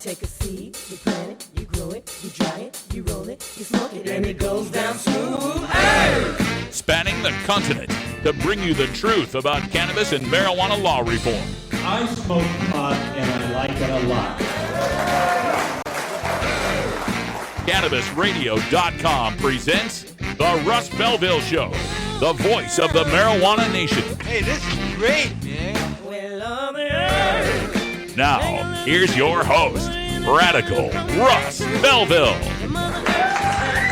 take a seed, you plant it, you grow it, you dry it, you roll it, you smoke it, and it goes down smooth. Hey! Spanning the continent to bring you the truth about cannabis and marijuana law reform. I smoke pot and I like it a lot. CannabisRadio.com presents The Russ Belville Show, the voice of the marijuana nation. Hey, this is great, man. Now, here's your host, Radical Russ Belville.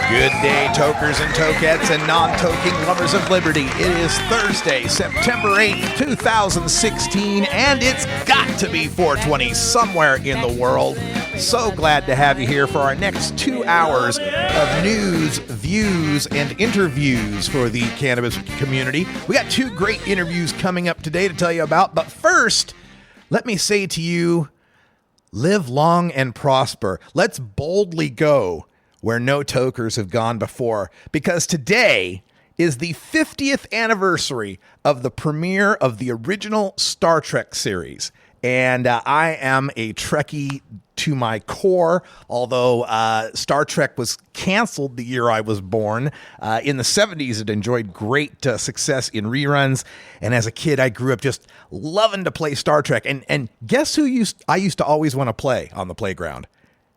Good day, tokers and tokettes and non-toking lovers of liberty. It is Thursday, September 8th, 2016, and it's got to be 420 somewhere in the world. So glad to have you here for our next 2 hours of news, views, and interviews for the cannabis community. We got 2 great interviews coming up today to tell you about, but first, let me say to you, live long and prosper. Let's boldly go where no tokers have gone before, because today is the 50th anniversary of the premiere of the original Star Trek series. And I am a Trekkie to my core, although Star Trek was canceled the year I was born. In the 70s, it enjoyed great success in reruns. And as a kid, I grew up just loving to play Star Trek. And guess who I used to always want to play on the playground?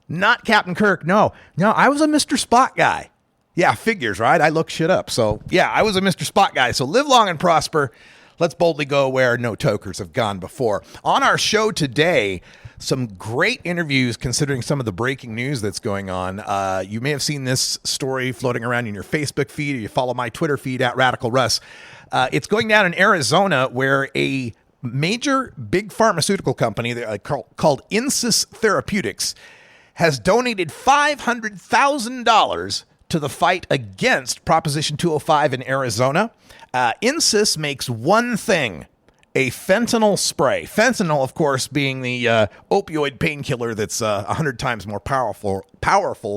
Not Captain Kirk. No, I was a Mr. Spock guy. Yeah, figures, right? I look shit up. So yeah, I was a Mr. Spock guy. So live long and prosper. Let's boldly go where no tokers have gone before. On our show today, some great interviews considering some of the breaking news that's going on. You may have seen this story floating around in your Facebook feed, or you follow my Twitter feed at Radical Russ. It's going down in Arizona, where a major big pharmaceutical company called Insys Therapeutics has donated $500,000 to the fight against Proposition 205 in Arizona. Insys makes one thing: a fentanyl spray. Fentanyl, of course, being the opioid painkiller that's 100 times more powerful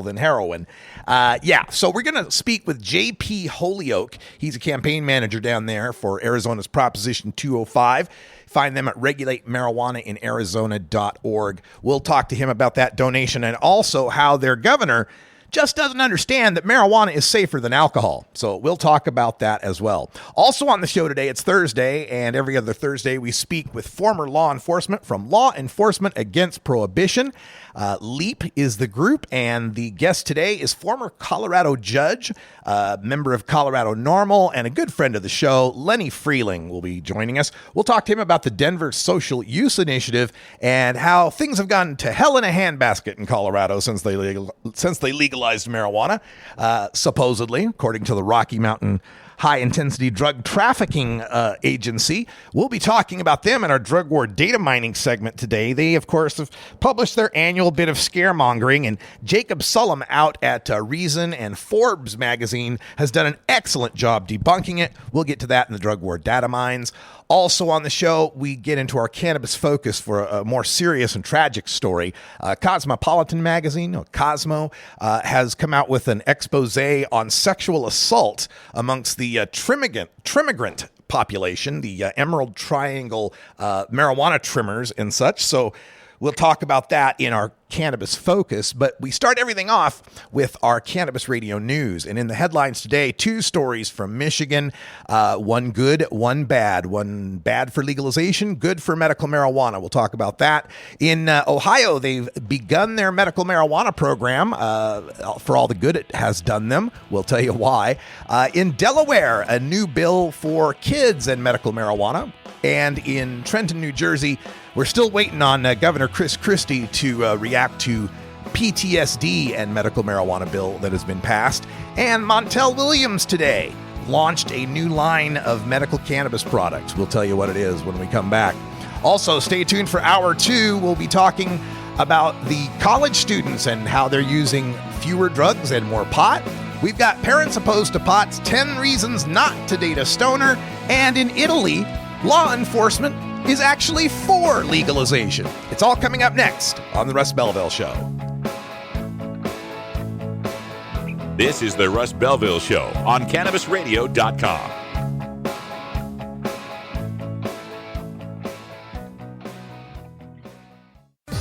than heroin. So we're going to speak with J.P. Holyoke. He's a campaign manager down there for Arizona's Proposition 205. Find them at regulatemarijuanainarizona.org. We'll talk to him about that donation and also how their governor just doesn't understand that marijuana is safer than alcohol. So we'll talk about that as well. Also on the show today, it's Thursday, and every other Thursday we speak with former law enforcement from Law Enforcement Against Prohibition. LEAP is the group, and the guest today is former Colorado judge, member of Colorado NORML, and a good friend of the show, Lenny Freeling, will be joining us. We'll talk to him about the Denver Social Use Initiative and how things have gone to hell in a handbasket in Colorado since they legalized marijuana, supposedly, according to the Rocky Mountain High-Intensity Drug Trafficking Agency. We'll be talking about them in our drug war data mining segment today. They, of course, have published their annual bit of scaremongering, and Jacob Sullum out at Reason and Forbes magazine has done an excellent job debunking it. We'll get to that in the drug war data mines. Also on the show, we get into our cannabis focus for a more serious and tragic story. Cosmopolitan magazine, Cosmo, has come out with an expose on sexual assault amongst the trimigrant population, the Emerald Triangle marijuana trimmers and such. So we'll talk about that in our cannabis focus, but we start everything off with our cannabis radio news. And in the headlines today, 2 stories from Michigan, one good, one bad. One bad for legalization, good for medical marijuana. We'll talk about that. In Ohio, they've begun their medical marijuana program for all the good it has done them. We'll tell you why. In Delaware, a new bill for kids and medical marijuana. And in Trenton, New Jersey, we're still waiting on Governor Chris Christie to react to PTSD and medical marijuana bill that has been passed. And Montel Williams today launched a new line of medical cannabis products. We'll tell you what it is when we come back. Also, stay tuned for hour 2. We'll be talking about the college students and how they're using fewer drugs and more pot. We've got parents opposed to pot's 10 reasons not to date a stoner. And in Italy, law enforcement is actually for legalization. It's all coming up next on The Russ Belville Show. This is The Russ Belville Show on CannabisRadio.com.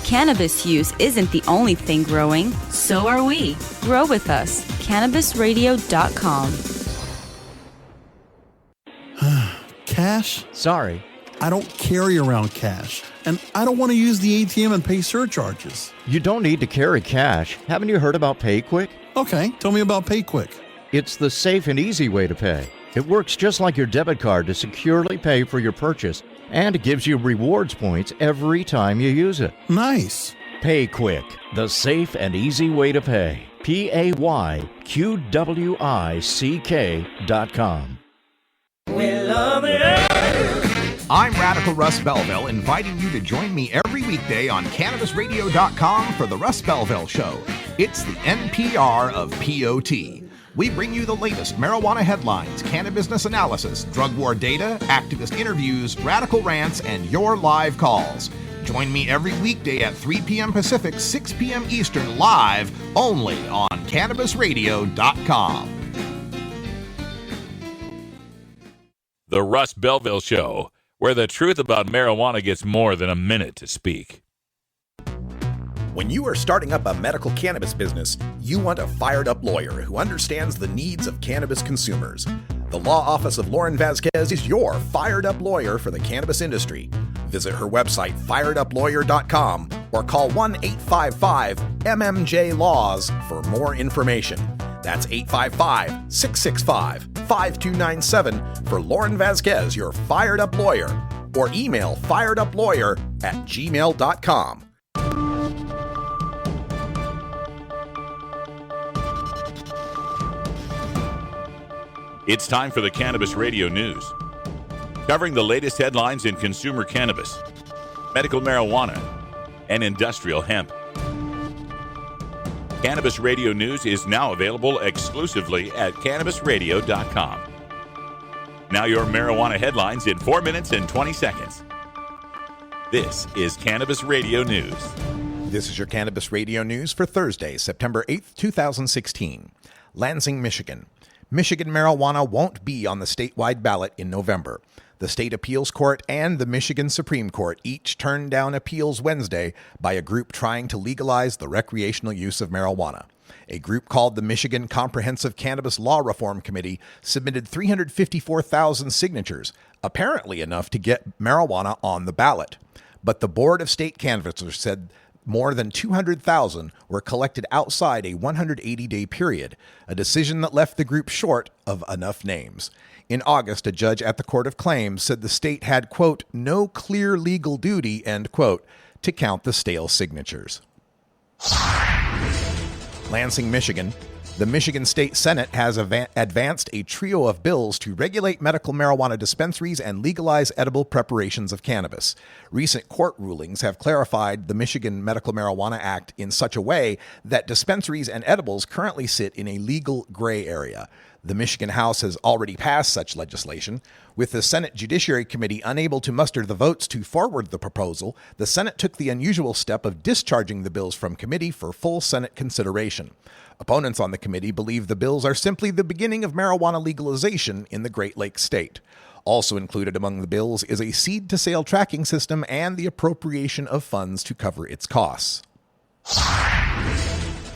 Cannabis use isn't the only thing growing. So are we. Grow with us. CannabisRadio.com. Cash? Sorry. I don't carry around cash, and I don't want to use the ATM and pay surcharges. You don't need to carry cash. Haven't you heard about PayQuick? Okay, tell me about PayQuick. It's the safe and easy way to pay. It works just like your debit card to securely pay for your purchase, and it gives you rewards points every time you use it. Nice. PayQuick, the safe and easy way to pay. PayQwick.com. We love the earth. I'm Radical Russ Belville, inviting you to join me every weekday on CannabisRadio.com for the Russ Belville Show. It's the NPR of POT. We bring you the latest marijuana headlines, cannabis analysis, drug war data, activist interviews, radical rants, and your live calls. Join me every weekday at 3 p.m. Pacific, 6 p.m. Eastern, live only on CannabisRadio.com. The Russ Belville Show, where the truth about marijuana gets more than a minute to speak. When you are starting up a medical cannabis business, you want a fired-up lawyer who understands the needs of cannabis consumers. The law office of Lauren Vasquez is your fired-up lawyer for the cannabis industry. Visit her website, fireduplawyer.com, or call 1-855-MMJ-LAWS for more information. That's 855-665-5297 for Lauren Vasquez, your fired-up lawyer, or email fireduplawyer@gmail.com. It's time for the Cannabis Radio News, covering the latest headlines in consumer cannabis, medical marijuana, and industrial hemp. Cannabis Radio News is now available exclusively at CannabisRadio.com. Now your marijuana headlines in 4 minutes and 20 seconds. This is Cannabis Radio News. This is your Cannabis Radio News for Thursday, September 8th, 2016. Lansing, Michigan. Michigan marijuana won't be on the statewide ballot in November. The State Appeals Court and the Michigan Supreme Court each turned down appeals Wednesday by a group trying to legalize the recreational use of marijuana. A group called the Michigan Comprehensive Cannabis Law Reform Committee submitted 354,000 signatures, apparently enough to get marijuana on the ballot. But the Board of State Canvassers said more than 200,000 were collected outside a 180-day period, a decision that left the group short of enough names. In August, a judge at the Court of Claims said the state had, quote, no clear legal duty, end quote, to count the stale signatures. Lansing, Michigan. The Michigan State Senate has advanced a trio of bills to regulate medical marijuana dispensaries and legalize edible preparations of cannabis. Recent court rulings have clarified the Michigan Medical Marijuana Act in such a way that dispensaries and edibles currently sit in a legal gray area. The Michigan House has already passed such legislation. With the Senate Judiciary Committee unable to muster the votes to forward the proposal, the Senate took the unusual step of discharging the bills from committee for full Senate consideration. Opponents on the committee believe the bills are simply the beginning of marijuana legalization in the Great Lakes state. Also included among the bills is a seed-to-sale tracking system and the appropriation of funds to cover its costs.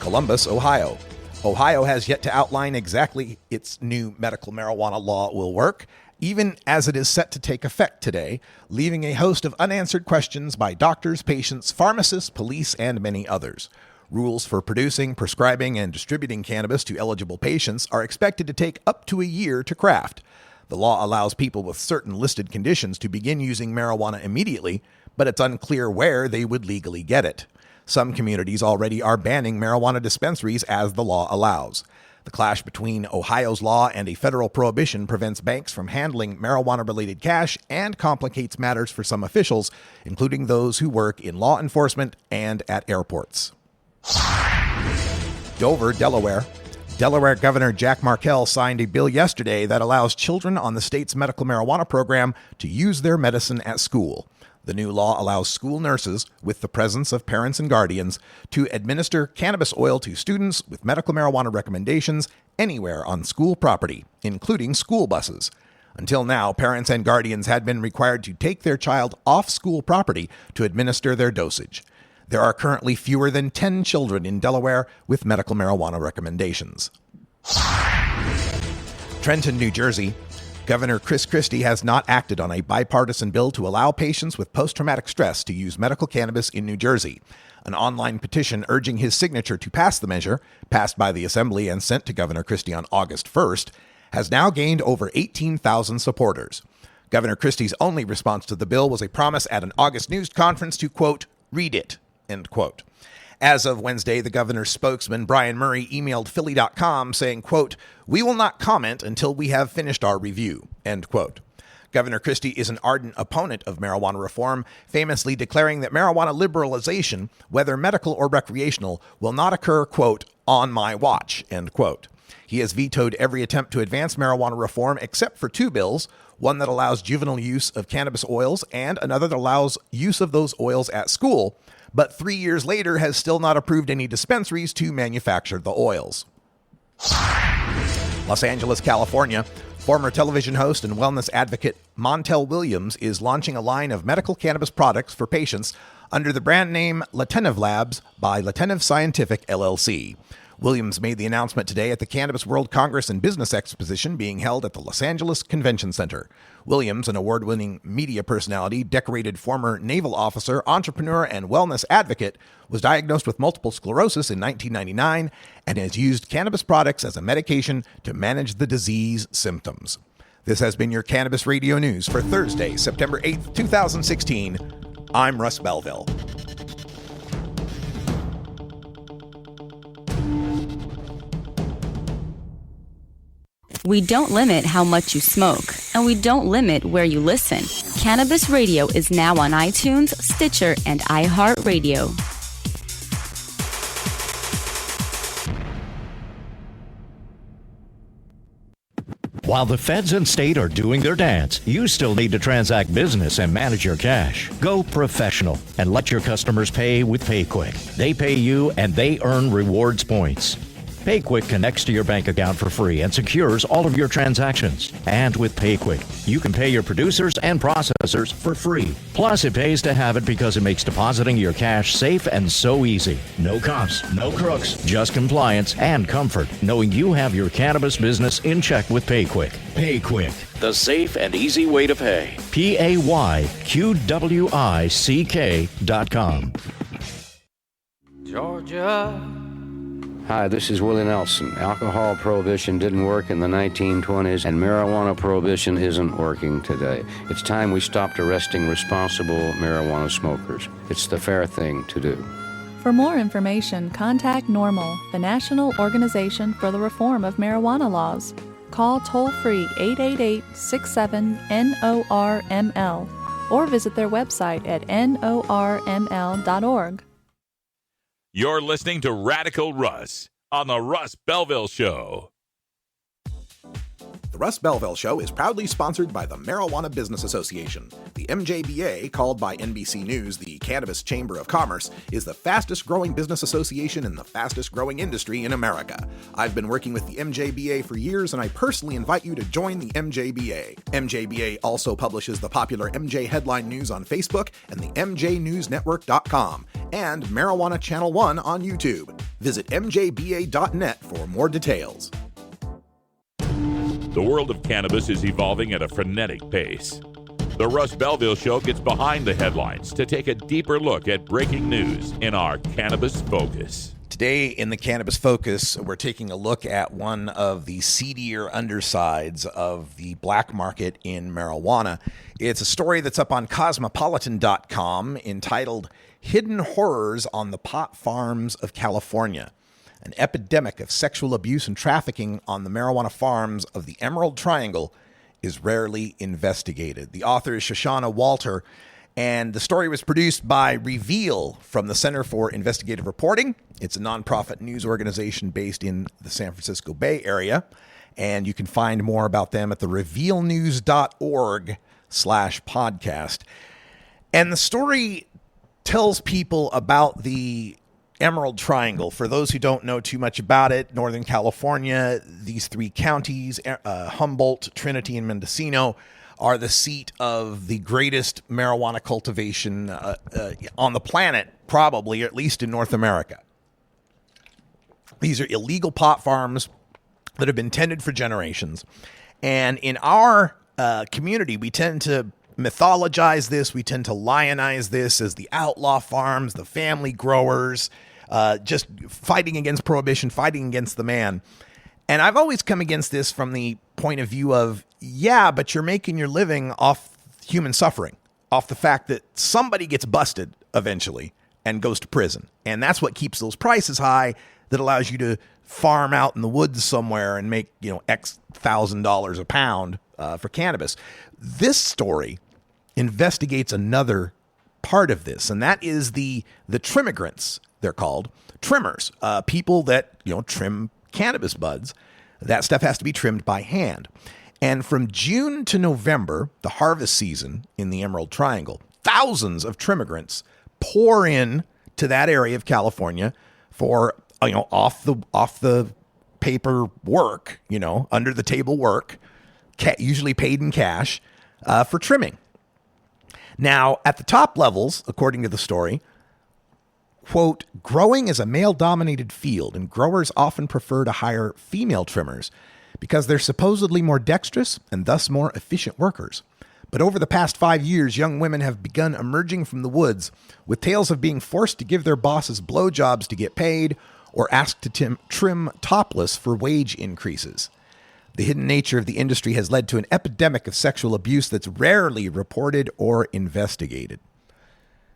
Columbus, Ohio. Ohio has yet to outline exactly its new medical marijuana law will work, even as it is set to take effect today, leaving a host of unanswered questions by doctors, patients, pharmacists, police, and many others. Rules for producing, prescribing, and distributing cannabis to eligible patients are expected to take up to a year to craft. The law allows people with certain listed conditions to begin using marijuana immediately, but it's unclear where they would legally get it. Some communities already are banning marijuana dispensaries as the law allows. The clash between Ohio's law and a federal prohibition prevents banks from handling marijuana-related cash and complicates matters for some officials, including those who work in law enforcement and at airports. Dover, Delaware. Delaware Governor Jack Markell signed a bill yesterday that allows children on the state's medical marijuana program to use their medicine at school. The new law allows school nurses, with the presence of parents and guardians, to administer cannabis oil to students with medical marijuana recommendations anywhere on school property, including school buses. Until now, parents and guardians had been required to take their child off school property to administer their dosage. There are currently fewer than 10 children in Delaware with medical marijuana recommendations. Trenton, New Jersey. Governor Chris Christie has not acted on a bipartisan bill to allow patients with post-traumatic stress to use medical cannabis in New Jersey. An online petition urging his signature to pass the measure, passed by the Assembly and sent to Governor Christie on August 1st, has now gained over 18,000 supporters. Governor Christie's only response to the bill was a promise at an August news conference to, quote, read it, end quote. As of Wednesday, the governor's spokesman, Brian Murray, emailed Philly.com saying, quote, we will not comment until we have finished our review, end quote. Governor Christie is an ardent opponent of marijuana reform, famously declaring that marijuana liberalization, whether medical or recreational, will not occur, quote, on my watch, end quote. He has vetoed every attempt to advance marijuana reform except for two bills, one that allows juvenile use of cannabis oils and another that allows use of those oils at school, but 3 years later has still not approved any dispensaries to manufacture the oils. Los Angeles, California. Former television host and wellness advocate Montel Williams is launching a line of medical cannabis products for patients under the brand name Latenev Labs by Latenev Scientific, LLC. Williams made the announcement today at the Cannabis World Congress and Business Exposition being held at the Los Angeles Convention Center. Williams, an award-winning media personality, decorated former naval officer, entrepreneur, and wellness advocate, was diagnosed with multiple sclerosis in 1999 and has used cannabis products as a medication to manage the disease symptoms. This has been your Cannabis Radio News for Thursday, September 8th, 2016. I'm Russ Belville. We don't limit how much you smoke, and we don't limit where you listen. Cannabis Radio is now on iTunes, Stitcher, and iHeartRadio. While the feds and state are doing their dance, you still need to transact business and manage your cash. Go professional and let your customers pay with PayQuick. They pay you and they earn rewards points. PayQuick connects to your bank account for free and secures all of your transactions. And with PayQuick, you can pay your producers and processors for free. Plus, it pays to have it because it makes depositing your cash safe and so easy. No cops, no crooks, just compliance and comfort, knowing you have your cannabis business in check with PayQuick. PayQuick, the safe and easy way to pay. PayQuick.com. Georgia. Hi, this is Willie Nelson. Alcohol prohibition didn't work in the 1920s, and marijuana prohibition isn't working today. It's time we stopped arresting responsible marijuana smokers. It's the fair thing to do. For more information, contact NORML, the National Organization for the Reform of Marijuana Laws. Call toll-free 888-67-NORML or visit their website at norml.org. You're listening to Radical Russ on the Russ Belville Show. The Russ Belville Show is proudly sponsored by the Marijuana Business Association. The MJBA, called by NBC News the Cannabis Chamber of Commerce, is the fastest growing business association in the fastest growing industry in America. I've been working with the MJBA for years, and I personally invite you to join the MJBA. MJBA also publishes the popular MJ Headline News on Facebook and the MJNewsNetwork.com and Marijuana Channel 1 on YouTube. Visit mjba.net for more details. The world of cannabis is evolving at a frenetic pace. The Russ Belville Show gets behind the headlines to take a deeper look at breaking news in our Cannabis Focus. Today in the Cannabis Focus, we're taking a look at one of the seedier undersides of the black market in marijuana. It's a story that's up on cosmopolitan.com entitled Hidden Horrors on the Pot Farms of California. An epidemic of sexual abuse and trafficking on the marijuana farms of the Emerald Triangle is rarely investigated. The author is Shoshana Walter, and the story was produced by Reveal from the Center for Investigative Reporting. It's a nonprofit news organization based in the San Francisco Bay Area, and you can find more about them at the revealnews.org/podcast. And the story tells people about the Emerald Triangle. For those who don't know too much about it, Northern California, these three counties, Humboldt, Trinity, and Mendocino, are the seat of the greatest marijuana cultivation on the planet, probably, or at least in North America. These are illegal pot farms that have been tended for generations. And in our community, we tend to mythologize this. We tend to lionize this as the outlaw farms, the family growers, just fighting against prohibition, fighting against the man. And I've always come against this from the point of view of, yeah, but you're making your living off human suffering, off the fact that somebody gets busted eventually and goes to prison. And that's what keeps those prices high, that allows you to farm out in the woods somewhere and make, X $1,000 a pound for cannabis. This story investigates another part of this, and that is the trimmigrants, they're called. Trimmers, people that, trim cannabis buds. That stuff has to be trimmed by hand. And from June to November, the harvest season in the Emerald Triangle, thousands of trimmigrants pour in to that area of California for off the paper work, under the table work, usually paid in cash, for trimming. Now, at the top levels, according to the story, quote, growing is a male-dominated field, and growers often prefer to hire female trimmers because they're supposedly more dexterous and thus more efficient workers. But over the past 5 years, young women have begun emerging from the woods with tales of being forced to give their bosses blowjobs to get paid, or asked to trim topless for wage increases. The hidden nature of the industry has led to an epidemic of sexual abuse that's rarely reported or investigated.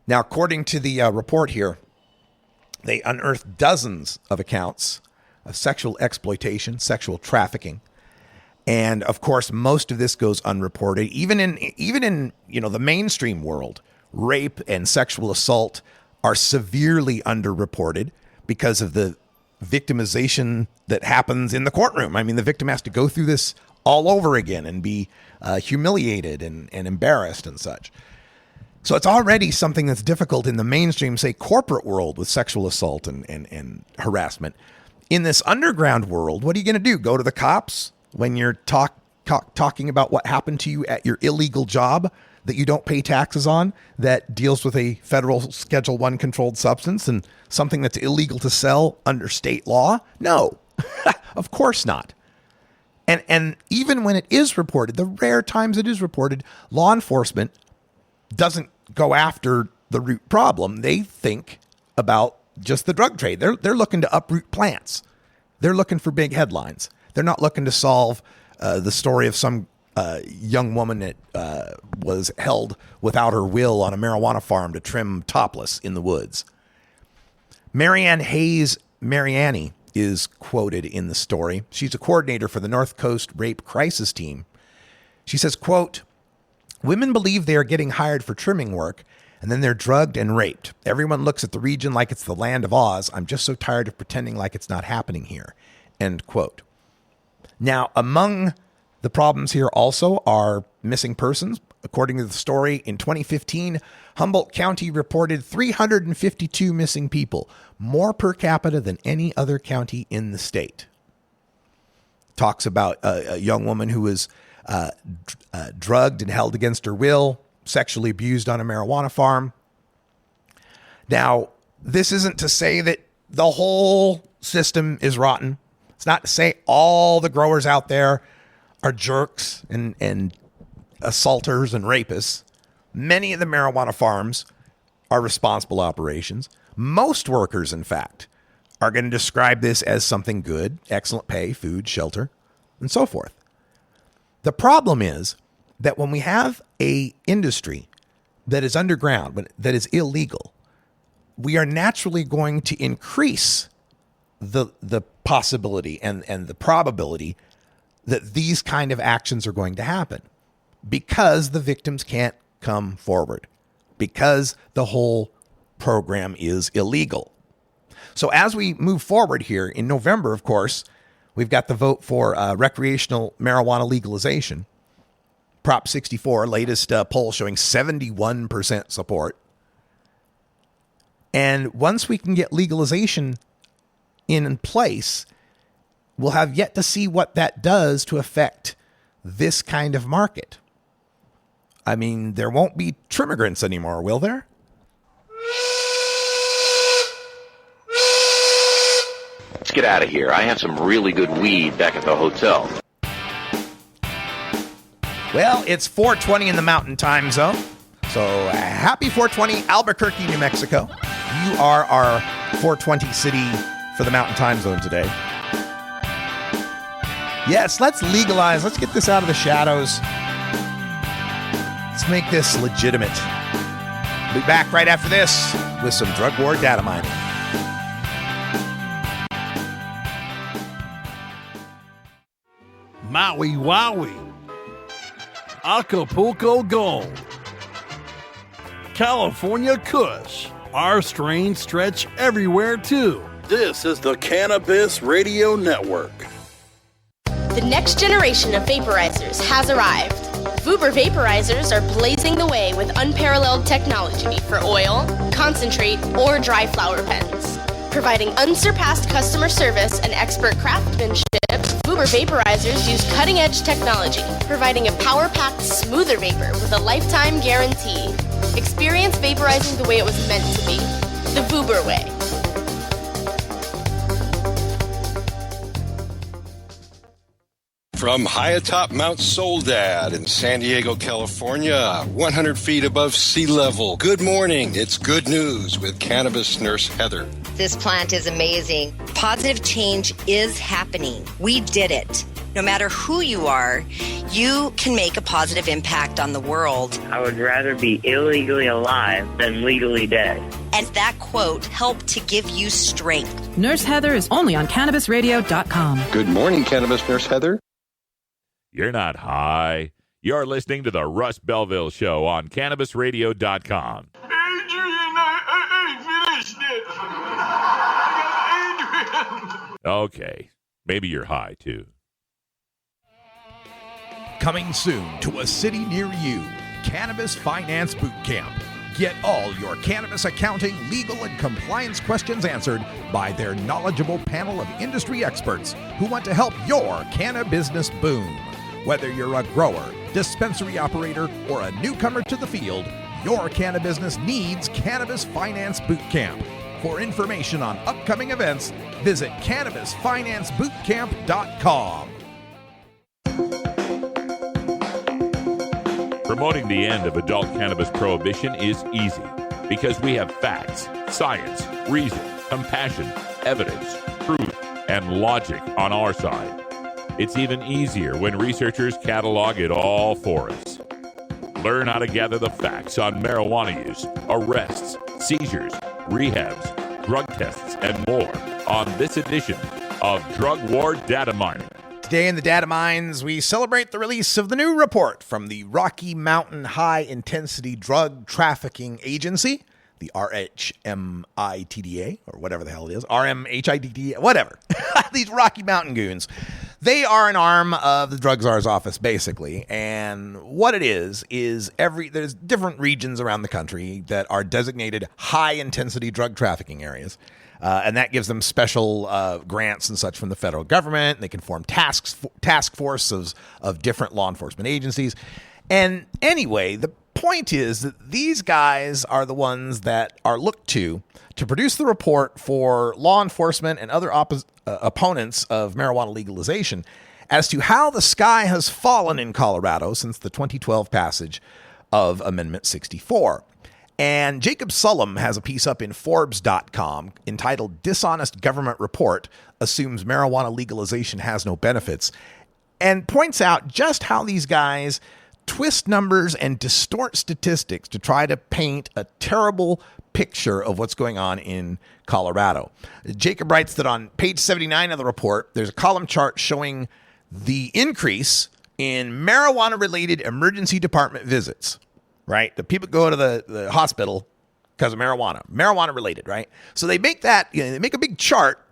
Now, according to the report here, they unearthed dozens of accounts of sexual exploitation, sexual trafficking. And of course, most of this goes unreported. Even in the mainstream world, rape and sexual assault are severely underreported because of the victimization that happens in the courtroom. I mean, the victim has to go through this all over again and be humiliated and embarrassed and such. So it's already something that's difficult in the mainstream, say, corporate world with sexual assault and harassment. In this underground world, what are you going to do? Go to the cops when you're talking about what happened to you at your illegal job that you don't pay taxes on, that deals with a federal Schedule I controlled substance and something that's illegal to sell under state law? No, of course not. And even when it is reported, the rare times it is reported, law enforcement doesn't go after the root problem. They think about just the drug trade. They're looking to uproot plants. They're looking for big headlines. They're not looking to solve the story of some young woman that was held without her will on a marijuana farm to trim topless in the woods. Marianne Hayes Mariani is quoted in the story. She's a coordinator for the North Coast Rape Crisis Team. She says, quote, women believe they are getting hired for trimming work, and then they're drugged and raped. Everyone looks at the region like it's the land of Oz. I'm just so tired of pretending like it's not happening here. End quote. Now, among the problems here also are missing persons. According to the story, in 2015, Humboldt County reported 352 missing people, more per capita than any other county in the state. Talks about a young woman who was drugged and held against her will, sexually abused on a marijuana farm. Now, this isn't to say that the whole system is rotten. It's not to say all the growers out there are jerks and assaulters and rapists. Many of the marijuana farms are responsible operations. Most workers, in fact, are going to describe this as something good, excellent pay, food, shelter, and so forth. The problem is that when we have a industry that is underground, that is illegal, we are naturally going to increase the possibility and the probability that these kind of actions are going to happen because the victims can't come forward, because the whole program is illegal. So as we move forward here in November, of course, we've got the vote for recreational marijuana legalization. Prop 64, latest poll showing 71% support. And once we can get legalization in place, we'll have yet to see what that does to affect this kind of market. I mean, there won't be trimmigrants anymore, will there? Let's get out of here. I have some really good weed back at the hotel. Well, it's 4:20 in the Mountain Time Zone. So happy 4:20, Albuquerque, New Mexico. You are our 4:20 city for the Mountain Time Zone today. Yes, let's legalize. Let's get this out of the shadows. Let's make this legitimate. We'll be back right after this with some drug war data mining. Maui Wowie. Acapulco Gold. California Kush. Our strains stretch everywhere, too. This is the Cannabis Radio Network. The next generation of vaporizers has arrived. Vuber vaporizers are blazing the way with unparalleled technology for oil, concentrate, or dry flower pens. Providing unsurpassed customer service and expert craftsmanship, Vuber vaporizers use cutting-edge technology, providing a power-packed, smoother vapor with a lifetime guarantee. Experience vaporizing the way it was meant to be. The Vuber way. From high atop Mount Soledad in San Diego, California, 100 feet above sea level. Good morning. It's good news with Cannabis Nurse Heather. This plant is amazing. Positive change is happening. We did it. No matter who you are, you can make a positive impact on the world. I would rather be illegally alive than legally dead. And that quote helped to give you strength. Nurse Heather is only on CannabisRadio.com. Good morning, Cannabis Nurse Heather. You're not high. You're listening to the Russ Belville Show on CannabisRadio.com. Okay, maybe you're high, too. Coming soon to a city near you, Cannabis Finance Boot Camp. Get all your cannabis accounting, legal, and compliance questions answered by their knowledgeable panel of industry experts who want to help your cannabis boom. Whether you're a grower, dispensary operator, or a newcomer to the field, your cannabis needs Cannabis Finance Boot Camp. For information on upcoming events, visit CannabisFinanceBootCamp.com. Promoting the end of adult cannabis prohibition is easy because we have facts, science, reason, compassion, evidence, truth, and logic on our side. It's even easier when researchers catalog it all for us. Learn how to gather the facts on marijuana use, arrests, seizures, rehabs, drug tests, and more on this edition of Drug War Data Mining. Today in the Data Mines, we celebrate the release of the new report from the Rocky Mountain High Intensity Drug Trafficking Agency, the RHMITDA, or whatever the hell it is, RMHIDDA, whatever. These Rocky Mountain goons. They are an arm of the Drug Czar's office, basically. And what it is there's different regions around the country that are designated high-intensity drug trafficking areas. And that gives them special grants and such from the federal government. They can form task forces of different law enforcement agencies. And anyway, the point is that these guys are the ones that are looked to produce the report for law enforcement and other opponents of marijuana legalization as to how the sky has fallen in Colorado since the 2012 passage of Amendment 64. And Jacob Sullum has a piece up in Forbes.com entitled Dishonest Government Report Assumes Marijuana Legalization Has No Benefits, and points out just how these guys twist numbers and distort statistics to try to paint a terrible picture of what's going on in Colorado. Jacob writes that on page 79 of the report, there's a column chart showing the increase in marijuana-related emergency department visits. Right? The people go to the hospital because of marijuana related, right? So they make that, they make a big chart.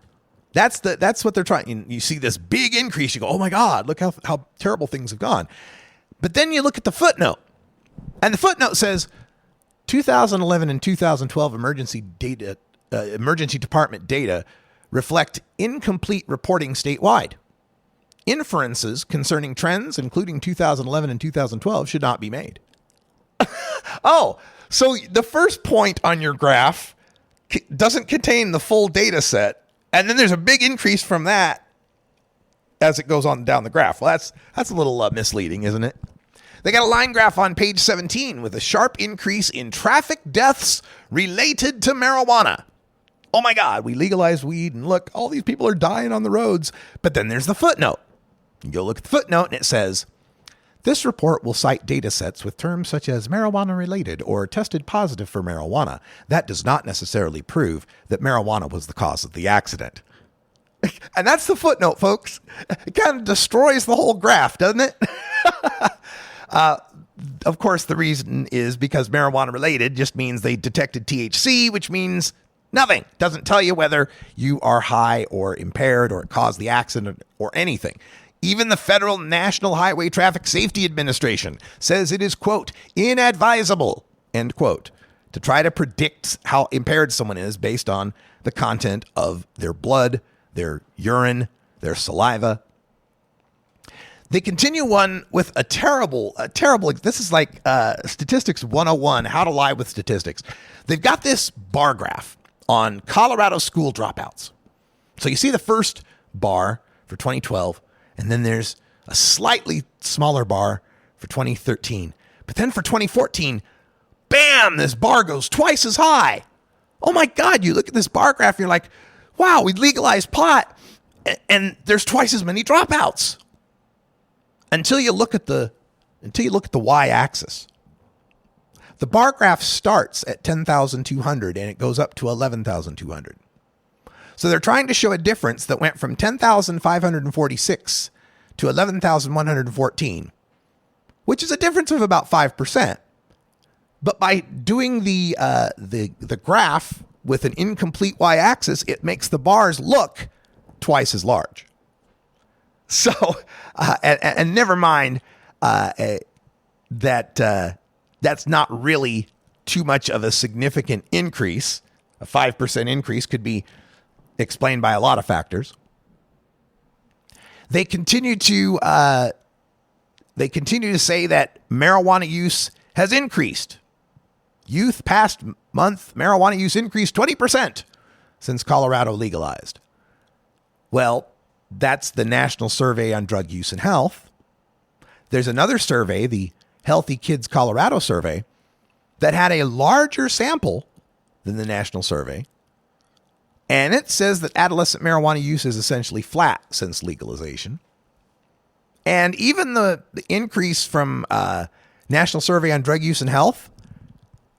That's what they're trying. You see this big increase. You go, oh my God, look how terrible things have gone. But then you look at the footnote, and the footnote says 2011 and 2012 emergency department data reflect incomplete reporting statewide. Inferences concerning trends, including 2011 and 2012, should not be made. Oh, so the first point on your graph doesn't contain the full data set, and then there's a big increase from that as it goes on down the graph. Well, that's a little misleading, isn't it? They got a line graph on page 17 with a sharp increase in traffic deaths related to marijuana. Oh my God, we legalized weed, and look, all these people are dying on the roads. But then there's the footnote. You go look at the footnote, and it says, this report will cite data sets with terms such as marijuana-related or tested positive for marijuana. That does not necessarily prove that marijuana was the cause of the accident. And that's the footnote, folks. It kind of destroys the whole graph, doesn't it? Of course, the reason is because marijuana-related just means they detected THC, which means nothing. Doesn't tell you whether you are high or impaired or it caused the accident or anything. Even the Federal National Highway Traffic Safety Administration says it is, quote, inadvisable, end quote, to try to predict how impaired someone is based on the content of their blood, their urine, their saliva. They continue on with a terrible, this is like Statistics 101, how to lie with statistics. They've got this bar graph on Colorado school dropouts. So you see the first bar for 2012, and then there's a slightly smaller bar for 2013. But then for 2014, bam, this bar goes twice as high. Oh my God, you look at this bar graph, and you're like, wow, we legalized pot, and there's twice as many dropouts. Until you look at the y-axis. The bar graph starts at 10,200 and it goes up to 11,200. So they're trying to show a difference that went from 10,546 to 11,114, which is a difference of about 5%. But by doing the graph with an incomplete y-axis, it makes the bars look twice as large. So, and never mind that's not really too much of a significant increase. A 5% increase could be explained by a lot of factors. They continue to say that marijuana use has increased. Youth past month marijuana use increased 20% since Colorado legalized. Well, that's the National Survey on Drug Use and Health. There's another survey, the Healthy Kids Colorado survey, that had a larger sample than the national survey. And it says that adolescent marijuana use is essentially flat since legalization. And even the increase from National Survey on Drug Use and Health,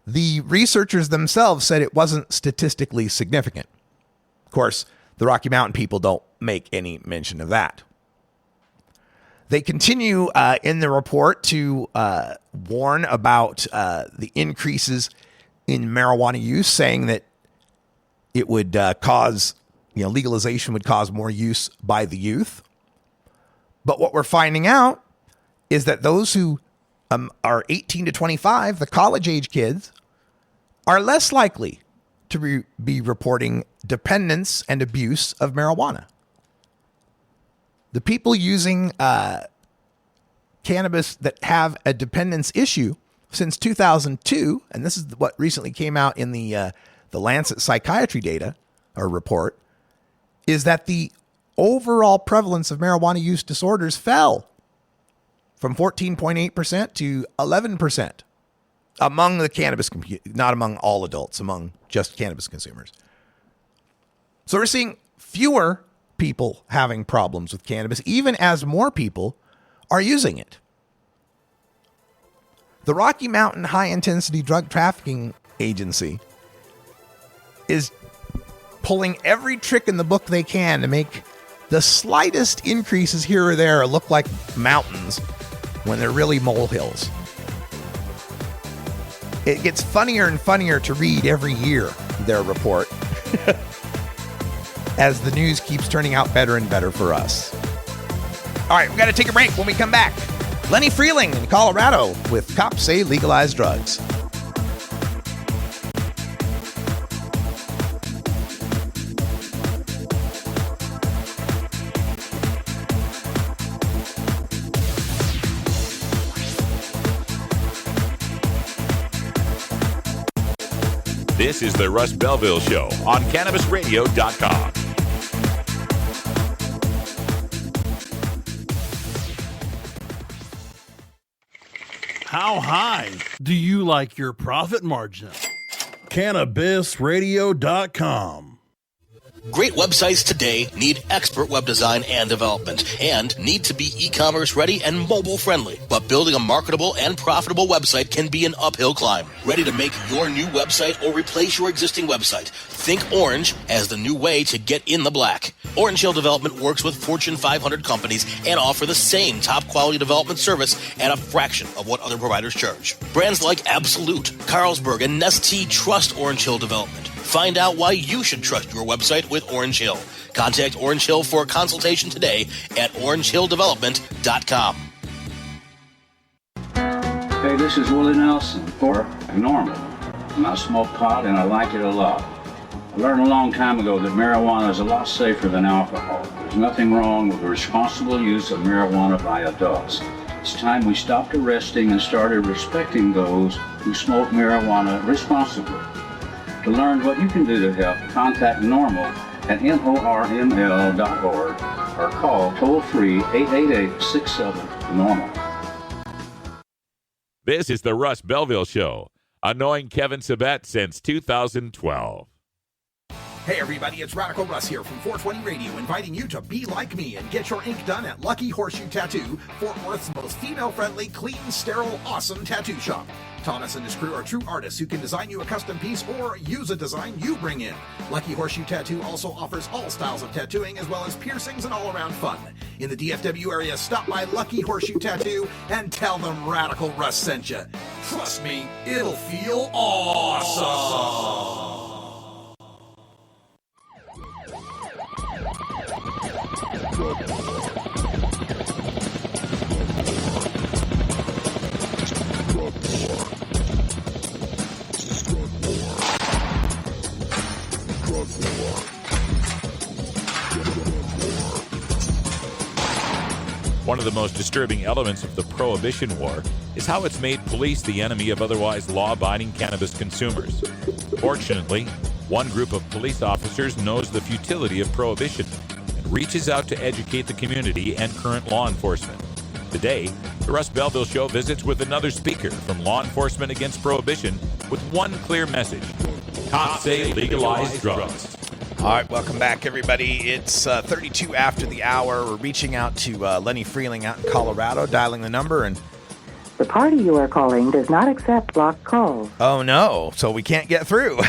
the researchers themselves said it wasn't statistically significant. Of course, the Rocky Mountain people don't make any mention of that. They continue in the report to warn about the increases in marijuana use, saying that it would cause, legalization would cause more use by the youth. But what we're finding out is that those who are 18 to 25, the college age kids, are less likely to be reporting dependence and abuse of marijuana. The people using cannabis that have a dependence issue since 2002, and this is what recently came out in the Lancet Psychiatry data or report, is that the overall prevalence of marijuana use disorders fell from 14.8% to 11% among the cannabis, not among all adults, among just cannabis consumers. So we're seeing fewer people having problems with cannabis, even as more people are using it. The Rocky Mountain High Intensity Drug Trafficking Agency is pulling every trick in the book they can to make the slightest increases here or there look like mountains when they're really molehills. It gets funnier and funnier to read every year, their report, as the news keeps turning out better and better for us. All right, we got to take a break. When we come back, Lenny Freeling in Colorado with Cops Say Legalize Drugs. This is the Russ Belville Show on CannabisRadio.com. How high do you like your profit margin? CannabisRadio.com. Great websites today need expert web design and development and need to be e-commerce ready and mobile friendly. But building a marketable and profitable website can be an uphill climb. Ready to make your new website or replace your existing website? Think Orange as the new way to get in the black. Orange Hill Development works with Fortune 500 companies and offer the same top quality development service at a fraction of what other providers charge. Brands like Absolute, Carlsberg, and Nestea trust Orange Hill Development. Find out why you should trust your website with Orange Hill. Contact Orange Hill for a consultation today at orangehilldevelopment.com. Hey, this is Willie Nelson for Normal. And I smoke pot and I like it a lot. I learned a long time ago that marijuana is a lot safer than alcohol. There's nothing wrong with the responsible use of marijuana by adults. It's time we stopped arresting and started respecting those who smoke marijuana responsibly. To learn what you can do to help, contact NORML at NORML.org or call toll-free 888-67-NORMAL. This is the Russ Belville Show, annoying Kevin Sabet since 2012. Hey everybody, it's Radical Russ here from 420 Radio, inviting you to be like me and get your ink done at Lucky Horseshoe Tattoo, Fort Worth's most female-friendly, clean, sterile, awesome tattoo shop. Thomas and his crew are true artists who can design you a custom piece or use a design you bring in. Lucky Horseshoe Tattoo also offers all styles of tattooing as well as piercings and all-around fun. In the DFW area, stop by Lucky Horseshoe Tattoo and tell them Radical Russ sent you. Trust me, it'll feel awesome. One of the most disturbing elements of the Prohibition War is how it's made police the enemy of otherwise law-abiding cannabis consumers. Fortunately, one group of police officers knows the futility of prohibition and reaches out to educate the community and current law enforcement. Today, the Russ Belville Show visits with another speaker from Law Enforcement Against Prohibition with one clear message. Cops say legalize drugs. All right, welcome back, everybody. It's 32 after the hour. We're reaching out to Lenny Freeling out in Colorado, dialing the number, and the party you are calling does not accept blocked calls. Oh, no. So we can't get through.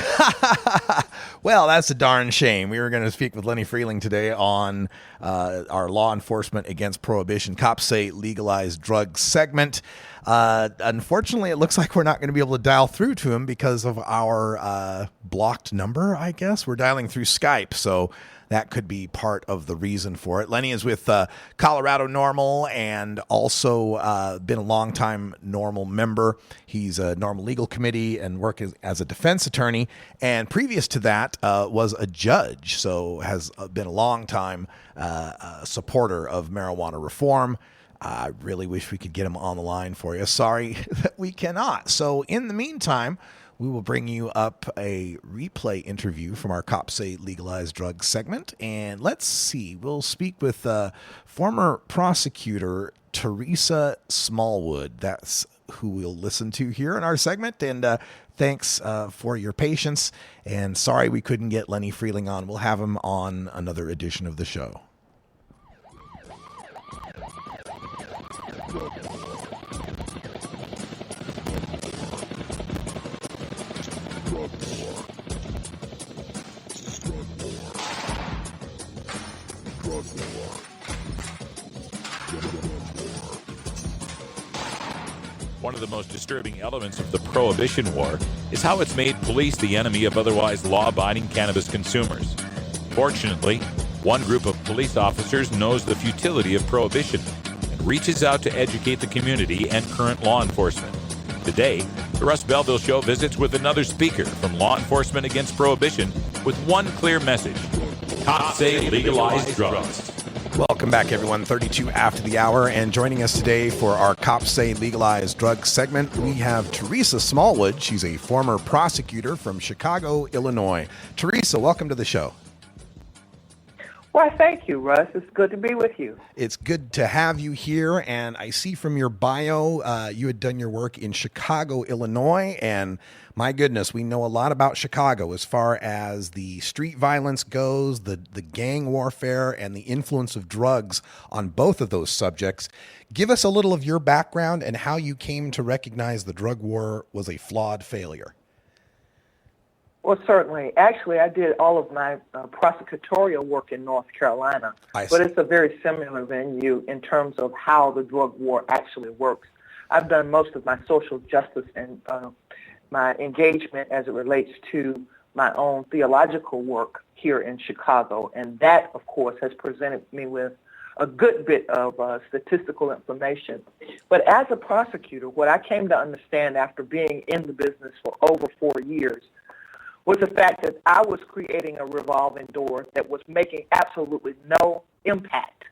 Well, that's a darn shame. We were going to speak with Lenny Freeling today on our Law Enforcement Against Prohibition Cops Say Legalize Drugs segment. Unfortunately, it looks like we're not going to be able to dial through to him because of our blocked number, I guess. We're dialing through Skype, so that could be part of the reason for it. Lenny is with Colorado NORML and also been a longtime NORML member. He's a NORML Legal Committee and worked as a defense attorney. And previous to that was a judge, so has been a long-time supporter of marijuana reform. I really wish we could get him on the line for you. Sorry that we cannot. So in the meantime, we will bring you up a replay interview from our Cops Say Legalized Drugs segment. And let's see, we'll speak with former prosecutor Teresa Smallwood. That's who we'll listen to here in our segment. And thanks for your patience. And sorry we couldn't get Lenny Freeling on. We'll have him on another edition of the show. One of the most disturbing elements of the Prohibition War is how it's made police the enemy of otherwise law-abiding cannabis consumers. Fortunately, one group of police officers knows the futility of prohibition and reaches out to educate the community and current law enforcement. Today, the Russ Belville Show visits with another speaker from Law Enforcement Against Prohibition with one clear message. Cops say legalize drugs. Welcome back, everyone. 32 after the hour, and joining us today for our Cops Say Legalized Drugs segment, we have Teresa Smallwood. She's a former prosecutor from Chicago, Illinois. Teresa, welcome to the show. Why, thank you, Russ. It's good to be with you. It's good to have you here, and I see from your bio you had done your work in Chicago, Illinois, and my goodness, we know a lot about Chicago as far as the street violence goes, the gang warfare, and the influence of drugs on both of those subjects. Give us a little of your background and how you came to recognize the drug war was a flawed failure. Well, certainly. Actually, I did all of my prosecutorial work in North Carolina, but it's a very similar venue in terms of how the drug war actually works. I've done most of my social justice and my engagement as it relates to my own theological work here in Chicago, and that, of course, has presented me with a good bit of statistical information. But as a prosecutor, what I came to understand after being in the business for over 4 years was the fact that I was creating a revolving door that was making absolutely no impact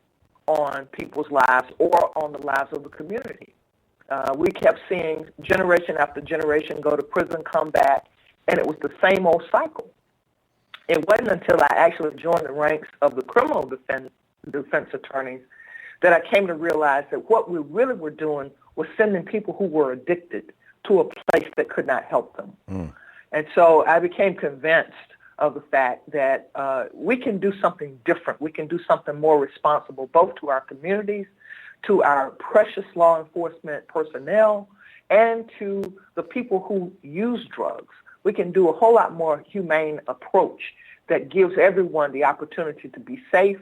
on people's lives or on the lives of the community. We kept seeing generation after generation go to prison, come back, and it was the same old cycle. It wasn't until I actually joined the ranks of the criminal defense attorneys that I came to realize that what we really were doing was sending people who were addicted to a place that could not help them. And so I became convinced of the fact that we can do something different. We can do something more responsible, both to our communities, to our precious law enforcement personnel, and to the people who use drugs. We can do a whole lot more humane approach that gives everyone the opportunity to be safe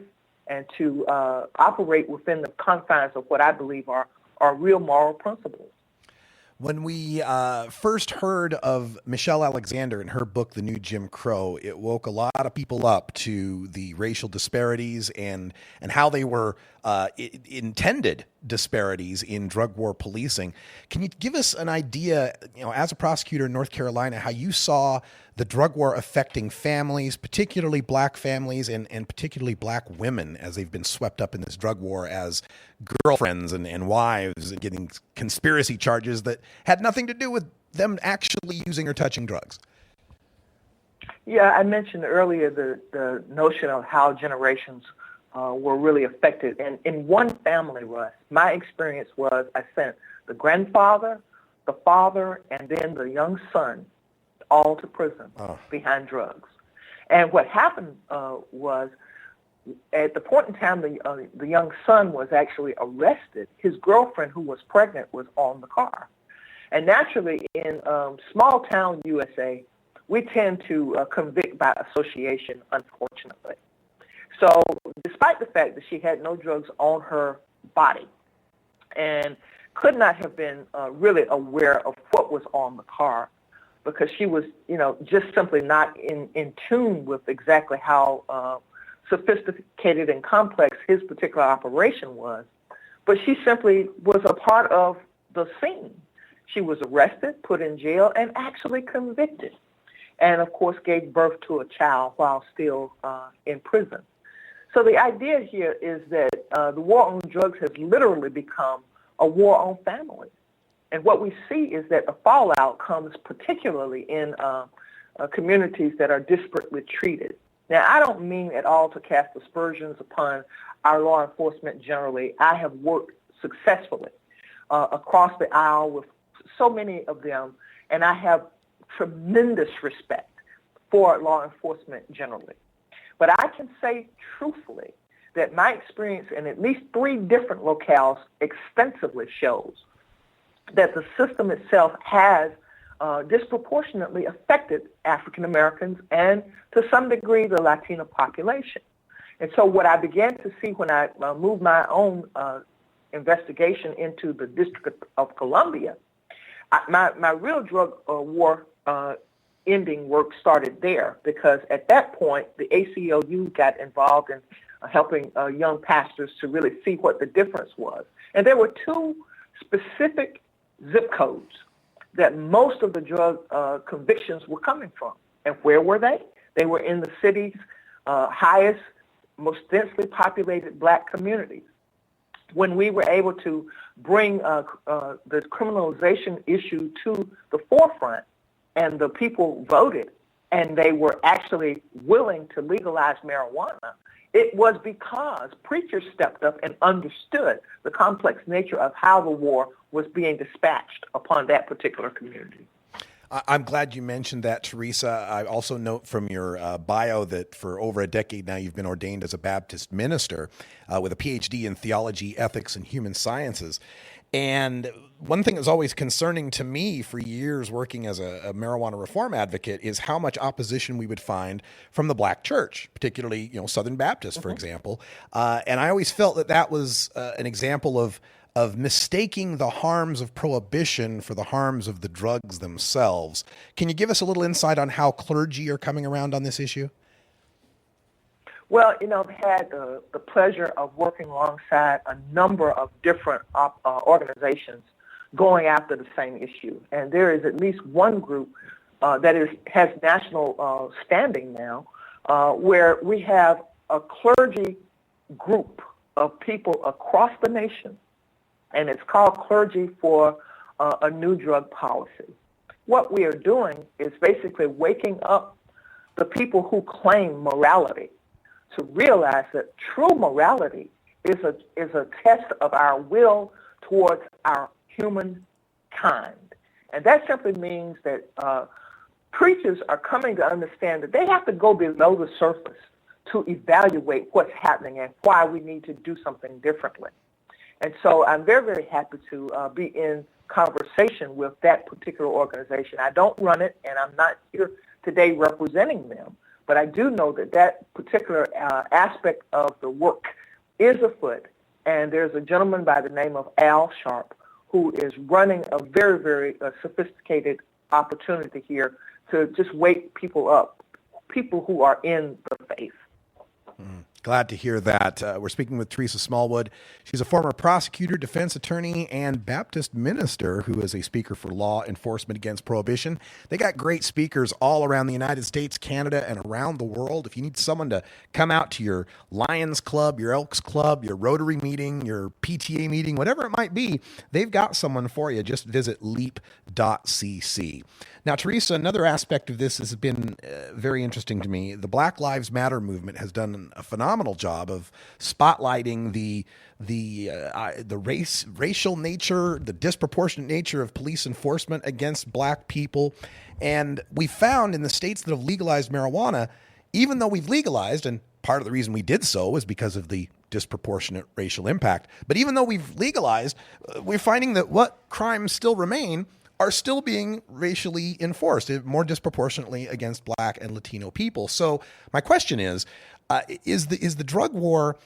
and to operate within the confines of what I believe are real moral principles. When we first heard of Michelle Alexander and her book, The New Jim Crow, it woke a lot of people up to the racial disparities and how they were intended disparities in drug war policing. Can you give us an idea, as a prosecutor in North Carolina, how you saw the drug war affecting families, particularly black families and particularly black women as they've been swept up in this drug war as girlfriends and wives and getting conspiracy charges that had nothing to do with them actually using or touching drugs? Yeah, I mentioned earlier the notion of how generations were really affected. And in one family, Russ, my experience was I sent the grandfather, the father, and then the young son all to prison behind drugs. And what happened was at the point in time the young son was actually arrested, his girlfriend, who was pregnant, was on the car. And naturally, in small town USA, we tend to convict by association, unfortunately. So despite the fact that she had no drugs on her body and could not have been really aware of what was on the car, because she was, just simply not in tune with exactly how sophisticated and complex his particular operation was. But she simply was a part of the scene. She was arrested, put in jail, and actually convicted. And, of course, gave birth to a child while still in prison. So the idea here is that the war on drugs has literally become a war on families. And what we see is that the fallout comes particularly in communities that are disparately treated. Now, I don't mean at all to cast aspersions upon our law enforcement generally. I have worked successfully across the aisle with so many of them, and I have tremendous respect for law enforcement generally. But I can say truthfully that my experience in at least 3 different locales extensively shows that the system itself has disproportionately affected African Americans and to some degree the Latino population. And so what I began to see when I moved my own investigation into the District of Columbia, my real drug war ending work started there, because at that point the ACLU got involved in helping young pastors to really see what the difference was. And there were 2 specific zip codes that most of the drug convictions were coming from. And where were they? They were in the city's highest most densely populated black communities. When we were able to bring the criminalization issue to the forefront and the people voted and they were actually willing to legalize marijuana, it was because preachers stepped up and understood the complex nature of how the war was being dispatched upon that particular community. I'm glad you mentioned that, Teresa. I also note from your bio that for over a decade now you've been ordained as a Baptist minister with a PhD in theology, ethics, and human sciences. And one thing that's always concerning to me for years working as a marijuana reform advocate is how much opposition we would find from the black church, particularly, Southern Baptists, for example. And I always felt that that was an example of mistaking the harms of prohibition for the harms of the drugs themselves. Can you give us a little insight on how clergy are coming around on this issue? Well, I've had the pleasure of working alongside a number of different organizations going after the same issue. And there is at least one group that has national standing now where we have a clergy group of people across the nation, and it's called Clergy for a New Drug Policy. What we are doing is basically waking up the people who claim morality to realize that true morality is a test of our will towards our human kind. And that simply means that preachers are coming to understand that they have to go below the surface to evaluate what's happening and why we need to do something differently. And so I'm very, very happy to be in conversation with that particular organization. I don't run it, and I'm not here today representing them, but I do know that that particular aspect of the work is afoot, and there's a gentleman by the name of Al Sharp who is running a very, very sophisticated opportunity here to just wake people up, people who are in the faith. Glad to hear that. We're speaking with Teresa Smallwood. She's a former prosecutor, defense attorney, and Baptist minister who is a speaker for law enforcement against prohibition. They got great speakers all around the United States, Canada, and around the world. If you need someone to come out to your Lions Club, your Elks Club, your Rotary meeting, your PTA meeting, whatever it might be, they've got someone for you. Just visit leap.cc. Now, Teresa, another aspect of this has been very interesting to me. The Black Lives Matter movement has done a phenomenal job of spotlighting the racial nature, the disproportionate nature of police enforcement against black people. And we found in the states that have legalized marijuana, even though we've legalized, and part of the reason we did so was because of the disproportionate racial impact, but even though we've legalized, we're finding that what crimes still remain are still being racially enforced more disproportionately against black and Latino people. So my question is the drug war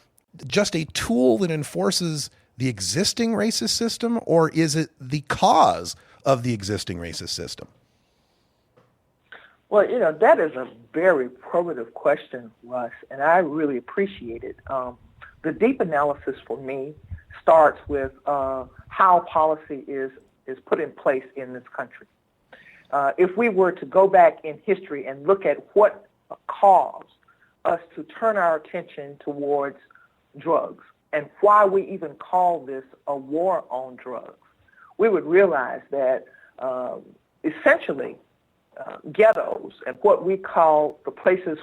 just a tool that enforces the existing racist system, or is it the cause of the existing racist system? Well, that is a very probative question, Russ, and I really appreciate it. The deep analysis for me starts with how policy is put in place in this country. If we were to go back in history and look at what caused us to turn our attention towards drugs and why we even call this a war on drugs, we would realize that essentially ghettos and what we call the places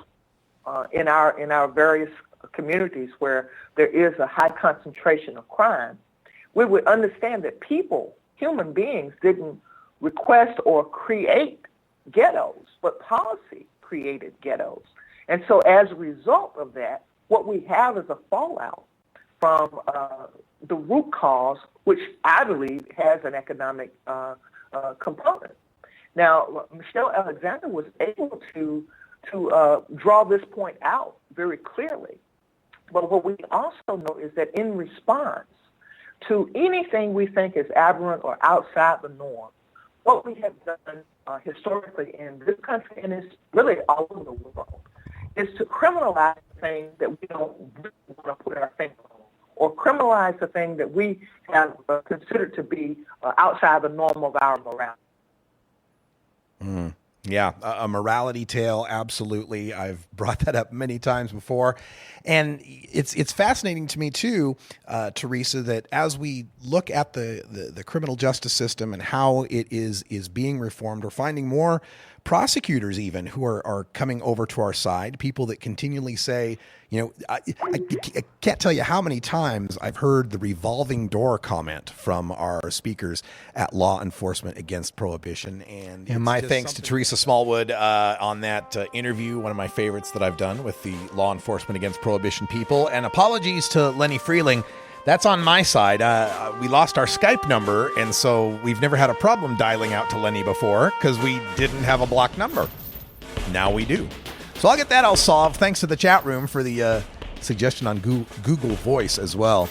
in our various communities where there is a high concentration of crime, we would understand that human beings didn't request or create ghettos, but policy created ghettos. And so as a result of that, what we have is a fallout from the root cause, which I believe has an economic component. Now, Michelle Alexander was able to draw this point out very clearly. But what we also know is that in response to anything we think is aberrant or outside the norm, what we have done historically in this country, and it's really all over the world, is to criminalize the thing that we don't really want to put our finger on, or criminalize the thing that we have considered to be outside the norm of our morality. Yeah, a morality tale, absolutely. I've brought that up many times before. And it's fascinating to me, too, Teresa, that as we look at the criminal justice system and how it is being reformed, we're finding more prosecutors even who are coming over to our side, people that continually say, I can't tell you how many times I've heard the revolving door comment from our speakers at Law Enforcement Against Prohibition. And my thanks to Teresa Smallwood on that interview, one of my favorites that I've done with the Law Enforcement Against Prohibition people. And apologies to Lenny Freeling. That's on my side. We lost our Skype number, and so we've never had a problem dialing out to Lenny before because we didn't have a blocked number. Now we do. So I'll get that all solved. Thanks to the chat room for the suggestion on Google Voice as well.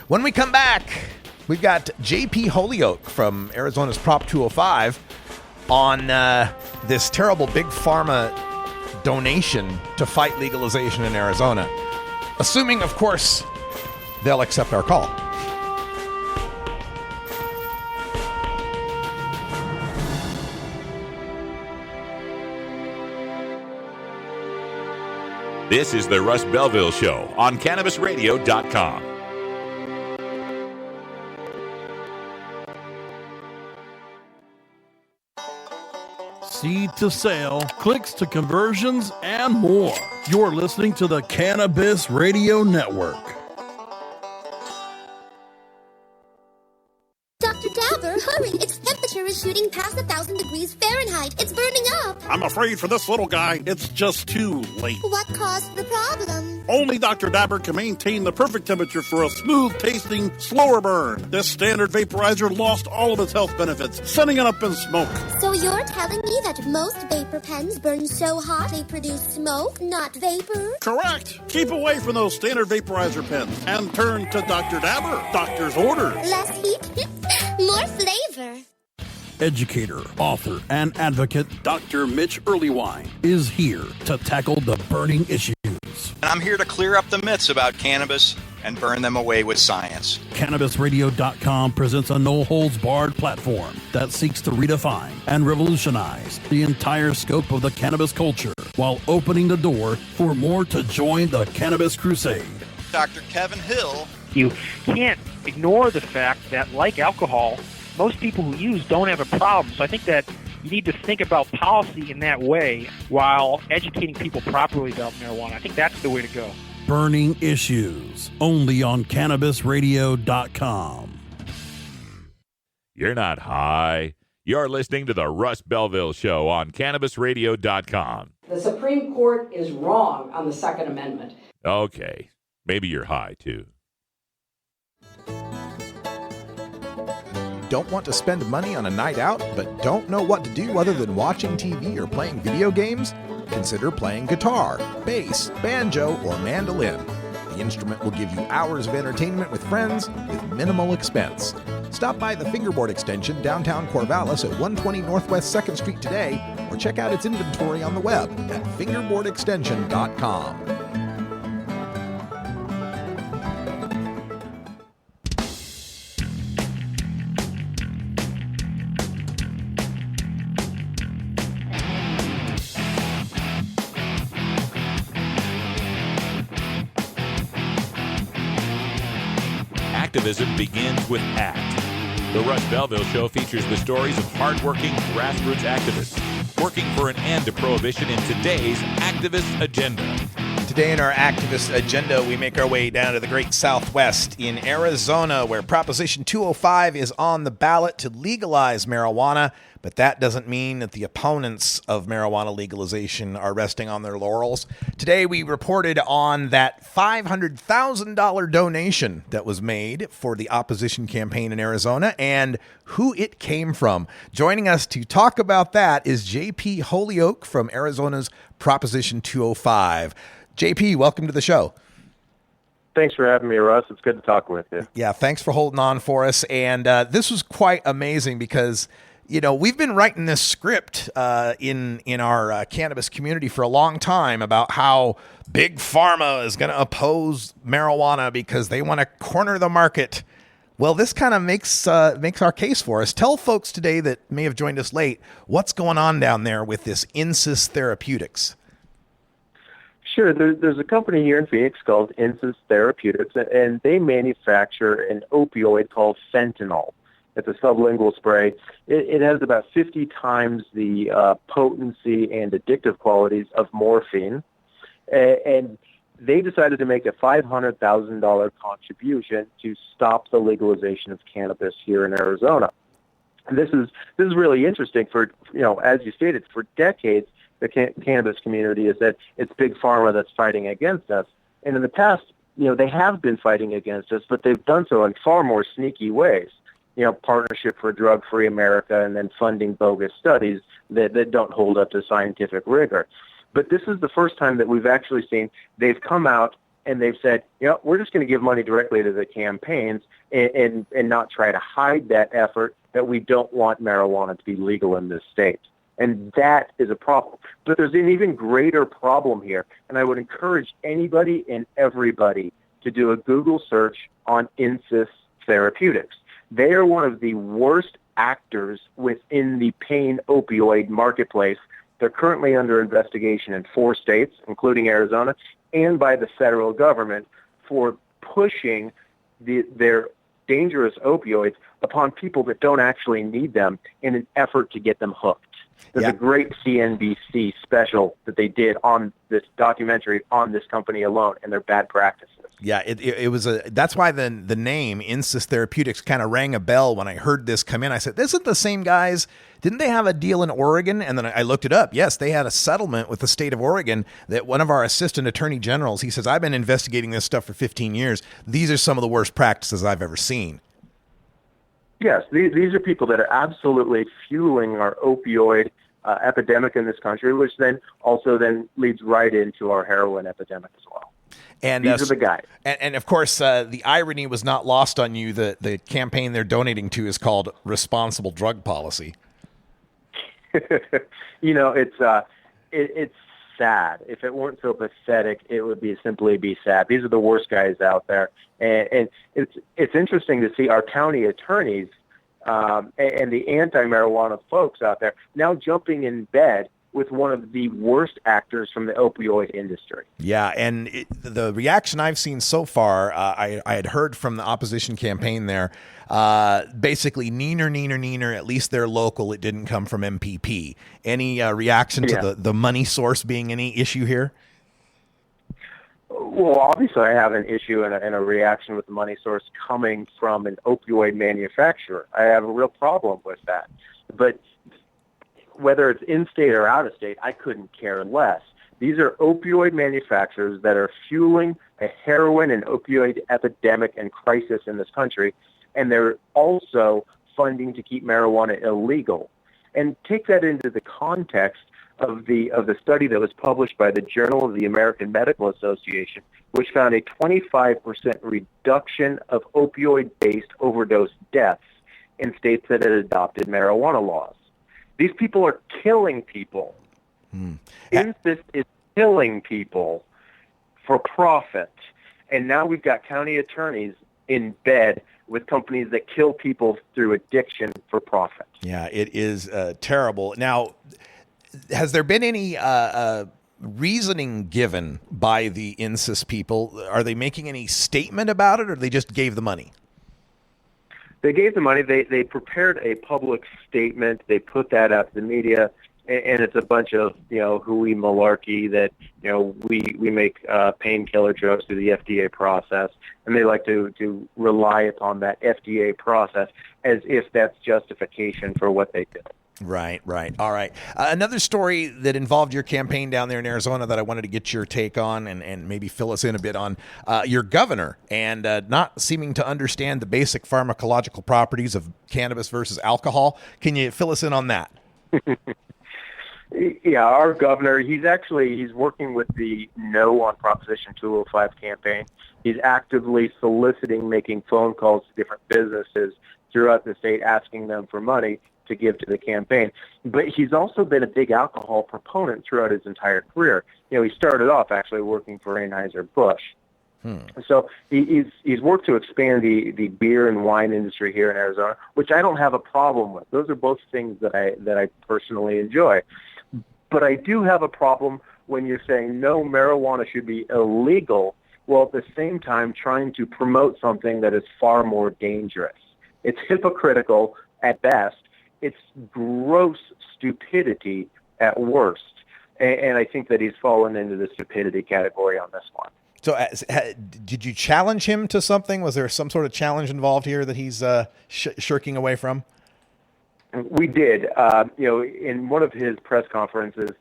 When we come back, we've got JP Holyoke from Arizona's Prop 205 on this terrible big pharma donation to fight legalization in Arizona. Assuming, of course, they'll accept our call. This is the Russ Belville Show on CannabisRadio.com. Seed to sale, clicks to conversions, and more. You're listening to the Cannabis Radio Network. Dr. Dabber, hurry! Its temperature is shooting past 1,000 degrees Fahrenheit. It's burning up. I'm afraid for this little guy, it's just too late. What caused the problem? Only Dr. Dabber can maintain the perfect temperature for a smooth-tasting, slower burn. This standard vaporizer lost all of its health benefits, sending it up in smoke. So you're telling me that most vapor pens burn so hot they produce smoke, not vapor? Correct. Keep away from those standard vaporizer pens and turn to Dr. Dabber. Doctor's orders. Less heat, more flavor. Educator, author, and advocate Dr. Mitch Earlywine is here to tackle the burning issues. And I'm here to clear up the myths about cannabis and burn them away with science. CannabisRadio.com presents a no-holds-barred platform that seeks to redefine and revolutionize the entire scope of the cannabis culture while opening the door for more to join the cannabis crusade. Dr. Kevin Hill. You can't ignore the fact that, like alcohol, most people who use don't have a problem. So I think that you need to think about policy in that way while educating people properly about marijuana. I think that's the way to go. Burning issues, only on CannabisRadio.com. You're not high. You're listening to the Russ Belville Show on CannabisRadio.com. The Supreme Court is wrong on the Second Amendment. Okay, maybe you're high, too. Don't want to spend money on a night out, but don't know what to do other than watching TV or playing video games? Consider playing guitar, bass, banjo, or mandolin. The instrument will give you hours of entertainment with friends with minimal expense. Stop by the Fingerboard Extension downtown Corvallis at 120 Northwest 2nd Street today, or check out its inventory on the web at fingerboardextension.com. Activism begins with ACT. The Russ Belville Show features the stories of hardworking grassroots activists working for an end to prohibition in today's activist agenda. Today in our activist agenda, we make our way down to the great Southwest in Arizona, where Proposition 205 is on the ballot to legalize marijuana. But that doesn't mean that the opponents of marijuana legalization are resting on their laurels. Today, we reported on that $500,000 donation that was made for the opposition campaign in Arizona and who it came from. Joining us to talk about that is JP Holyoke from Arizona's Proposition 205. JP, welcome to the show. Thanks for having me, Russ. It's good to talk with you. Yeah, thanks for holding on for us. And this was quite amazing because, you know, we've been writing this script in our cannabis community for a long time about how big pharma is going to oppose marijuana because they want to corner the market Well, this kind of makes our case for us. Tell folks today that may have joined us late, what's going on down there with this Insys Therapeutics? Sure. There's a company here in Phoenix called Insys Therapeutics, and they manufacture an opioid called fentanyl. It's a sublingual spray. It has about 50 times the potency and addictive qualities of morphine. And they decided to make a $500,000 contribution to stop the legalization of cannabis here in Arizona. And this is really interesting for, as you stated, for decades, the cannabis community has said it's Big Pharma that's fighting against us. And in the past, they have been fighting against us, but they've done so in far more sneaky ways. Partnership for Drug-Free America and then funding bogus studies that don't hold up to scientific rigor. But this is the first time that we've actually seen they've come out and they've said, we're just going to give money directly to the campaigns and not try to hide that effort that we don't want marijuana to be legal in this state. And that is a problem. But there's an even greater problem here. And I would encourage anybody and everybody to do a Google search on Insys Therapeutics. They are one of the worst actors within the pain opioid marketplace. They're currently under investigation in 4 states, including Arizona, and by the federal government for pushing their dangerous opioids upon people that don't actually need them in an effort to get them hooked. There's a great CNBC special that they did on this documentary on this company alone and their bad practices. Yeah, it was that's why the name Insys Therapeutics kind of rang a bell when I heard this come in. I said, this isn't the same guys. Didn't they have a deal in Oregon? And then I looked it up. Yes, they had a settlement with the state of Oregon that one of our assistant attorney generals, he says, I've been investigating this stuff for 15 years. These are some of the worst practices I've ever seen. Yes, these are people that are absolutely fueling our opioid epidemic in this country, which then leads right into our heroin epidemic as well. And these are the guys. And of course, the irony was not lost on you that the campaign they're donating to is called Responsible Drug Policy. It's sad. If it weren't so pathetic, it would simply be sad. These are the worst guys out there, and it's interesting to see our county attorneys and the anti-marijuana folks out there now jumping in bed with one of the worst actors from the opioid industry. Yeah, and the reaction I've seen so far, I had heard from the opposition campaign there, basically neener, at least they're local, it didn't come from MPP. Any reaction to the money source being any issue here? Well, obviously I have an issue and a reaction with the money source coming from an opioid manufacturer. I have a real problem with that. But whether it's in-state or out-of-state, I couldn't care less. These are opioid manufacturers that are fueling a heroin and opioid epidemic and crisis in this country, and they're also funding to keep marijuana illegal. And take that into the context of the study that was published by the Journal of the American Medical Association, which found a 25% reduction of opioid-based overdose deaths in states that had adopted marijuana laws. These people are killing people. Insys is killing people for profit. And now we've got county attorneys in bed with companies that kill people through addiction for profit. Yeah, it is terrible. Now, has there been any reasoning given by the Insys people? Are they making any statement about it, or they just gave the money? They gave the money. They prepared a public statement. They put that out to the media, and it's a bunch of hooey malarkey that we make painkiller drugs through the FDA process, and they like to rely upon that FDA process as if that's justification for what they do. Right. All right. Another story that involved your campaign down there in Arizona that I wanted to get your take on and maybe fill us in a bit on, your governor and not seeming to understand the basic pharmacological properties of cannabis versus alcohol. Can you fill us in on that? Yeah, our governor, he's working with the No on Proposition 205 campaign. He's actively soliciting, making phone calls to different businesses throughout the state, asking them for money to give to the campaign. But he's also been a big alcohol proponent throughout his entire career. He started off actually working for Anheuser-Busch. So he's worked to expand the beer and wine industry here in Arizona, which I don't have a problem with. Those are both things that I personally enjoy. But I do have a problem when you're saying no, marijuana should be illegal, while at the same time trying to promote something that is far more dangerous. It's hypocritical at best. It's gross stupidity at worst. And I think that he's fallen into the stupidity category on this one. So did you challenge him to something? Was there some sort of challenge involved here that he's shirking away from? We did. In one of his press conferences,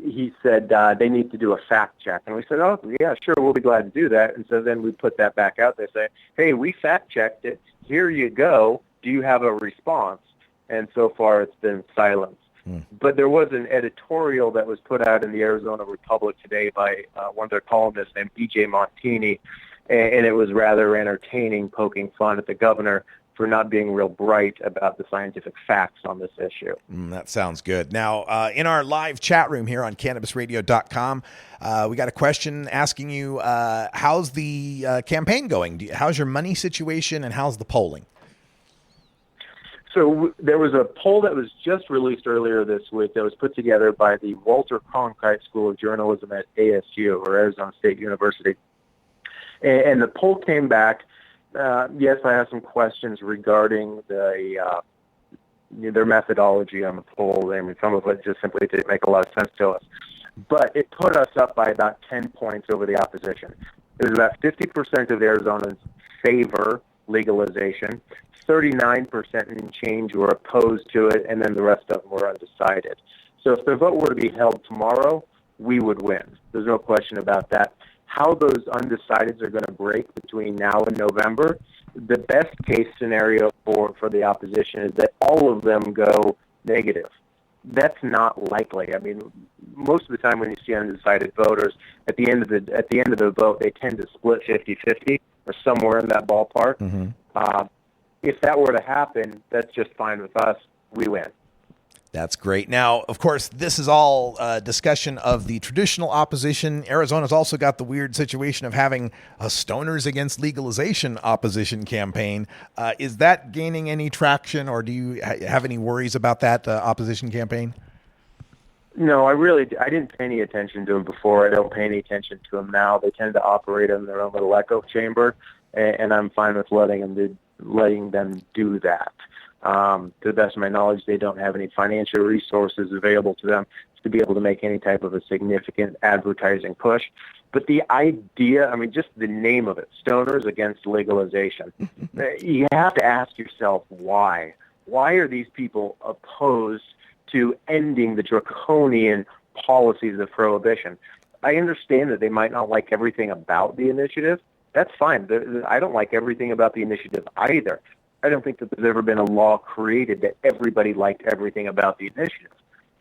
he said they need to do a fact check. And we said, oh, yeah, sure, we'll be glad to do that. And so then we put that back out there saying, hey, we fact checked it. Here you go. Do you have a response? And so far it's been silence. But there was an editorial that was put out in the Arizona Republic today by one of their columnists named B.J. Montini, and it was rather entertaining, poking fun at the governor for not being real bright about the scientific facts on this issue. That sounds good. Now, in our live chat room here on CannabisRadio.com, we got a question asking you, how's the campaign going? How's your money situation, and how's the polling? So there was a poll that was just released earlier this week that was put together by the Walter Cronkite School of Journalism at ASU, or Arizona State University. And the poll came back. Yes, I have some questions regarding their methodology on the poll. I mean, some of it just simply didn't make a lot of sense to us. But it put us up by about 10 points over the opposition. It was about 50% of Arizonans favor legalization. 39% and change were opposed to it, and then the rest of them were undecided. So if the vote were to be held tomorrow, we would win. There's no question about that. How those undecideds are going to break between now and November, the best case scenario for the opposition is that all of them go negative. That's not likely. I mean, most of the time when you see undecided voters, at the end of the vote, they tend to split 50-50 or somewhere in that ballpark. Mm-hmm. If that were to happen, that's just fine with us. We win. That's great. Now, of course, this is all discussion of the traditional opposition. Arizona's also got the weird situation of having a Stoners Against Legalization opposition campaign. Is that gaining any traction, or do you have any worries about that opposition campaign? No, I didn't pay any attention to them before. I don't pay any attention to them now. They tend to operate in their own little echo chamber, and I'm fine with letting them do that. To the best of my knowledge, they don't have any financial resources available to them to be able to make any type of a significant advertising push. But the idea, I mean, just the name of it, Stoners Against Legalization, you have to ask yourself why. Why are these people opposed to ending the draconian policies of prohibition? I understand that they might not like everything about the initiative. That's fine. I don't like everything about the initiative either. I don't think that there's ever been a law created that everybody liked everything about the initiative.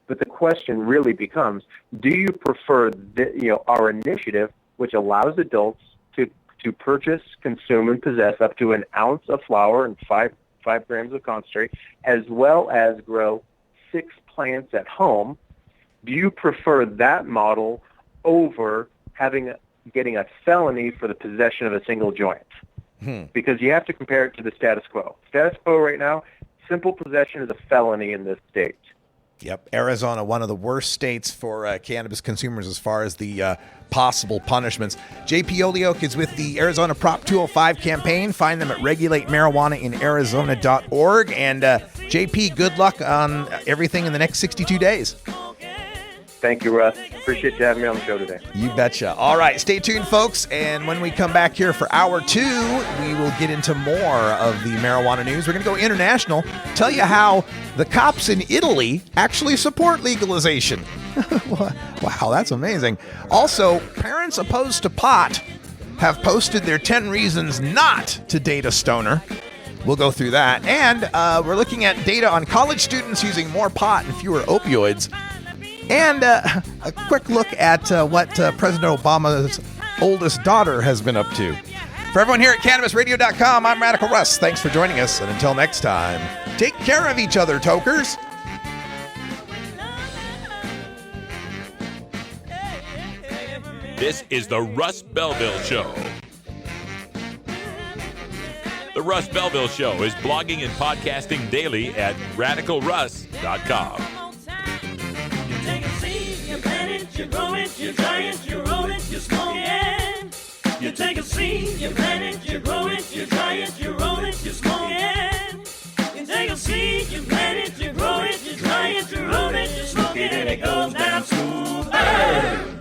But the question really becomes, do you prefer our initiative, which allows adults to purchase, consume, and possess up to an ounce of flower and 5 grams of concentrate, as well as grow 6 plants at home? Do you prefer that model over getting a felony for the possession of a single joint? Because you have to compare it to the status quo. Status quo right now, simple possession is a felony in this state. Yep. Arizona, one of the worst states for cannabis consumers as far as the possible punishments. JP Olioke is with the Arizona Prop 205 campaign. Find them at regulatemarijuanainarizona.org. And JP, good luck on everything in the next 62 days. Thank you, Russ. Appreciate you having me on the show today. You betcha. All right, stay tuned, folks. And when we come back here for hour 2, we will get into more of the marijuana news. We're going to go international, tell you how the cops in Italy actually support legalization. Wow, that's amazing. Also, parents opposed to pot have posted their 10 reasons not to date a stoner. We'll go through that. And we're looking at data on college students using more pot and fewer opioids. And a quick look at what President Obama's oldest daughter has been up to. For everyone here at CannabisRadio.com, I'm Radical Russ. Thanks for joining us. And until next time, take care of each other, tokers. This is the Russ Belville Show. The Russ Belville Show is blogging and podcasting daily at radicalruss.com. You take a seed, you plant it, you grow it, you dry it, you roll it, you smoke it. You take a seed, you plant it, you grow it, you dry it, you roll it, you smoke it. You take a seed, you plant it, you grow it, you dry it, you roll it, you smoke it, and it goes down smooth.